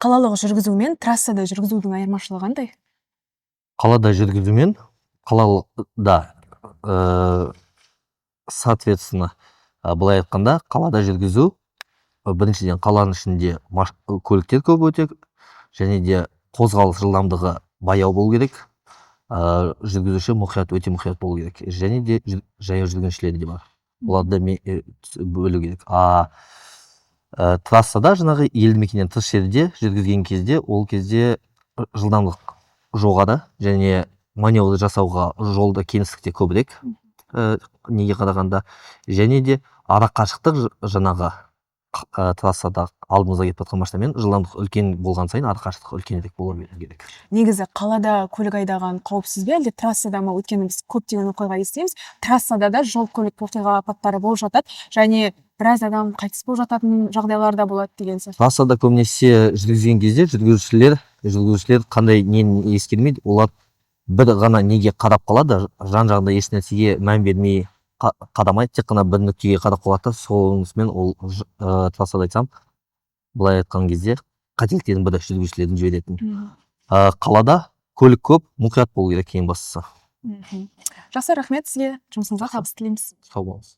қалалық жүргізу мен трассада жүргізудің айырмашылығы қандай? Қалада жүргізу мен қалалықта соответственно, былай айтқанда, қалада жүргізу біріншіден қаланың ішінде көліктер көп өте, және де қозғалыс жылдамдығы баяу болу керек, жүргізуші өте мұқият болу керек, және де жаяу жүргіншілер де бар, оларды бөлу керек. Трассада жаңағы елді мекеннен тыс жерде жүргізген кезде, ол кезде жылдамдық жоғары, және маневр жасауға жолда кеңістік те көбірек, неге қарағанда, және де ара қашықтық жаңағы трассада алдымызда кетіп жатқан машинамен жылдамдық үлкен болған сайын ара қашықтық үлкенірек болу керек. Негізі қалада көлік айдаған қауіпсіз бе, әлде трассада ма? Өйткені біз көптеген оқиға естиміз. Трассада да жол көлік оқиға апаттары болып жатады, және біраз адам қайтыс болып жататын жағдайлар да болады деген сөз. Трассада көбінесе жүргізген кезде жүргізушілер қандай нені ескермейді, олар бір ғана неге қарап қалады, жан-жағында еш нәрсеге мән бермей қадамайды, тек қана бір нүктеге қарап қалады. Сонысымен ол трассада айтсам, былай айтқан кезде қателіктердің бірі жүргізушілердің жіберетін. Қалада көлік көп, мұқият болу керек ең бастысы. Жақсы, рахмет сізге, жұмысыңызға табыс тілейміз. Сау болыңыз.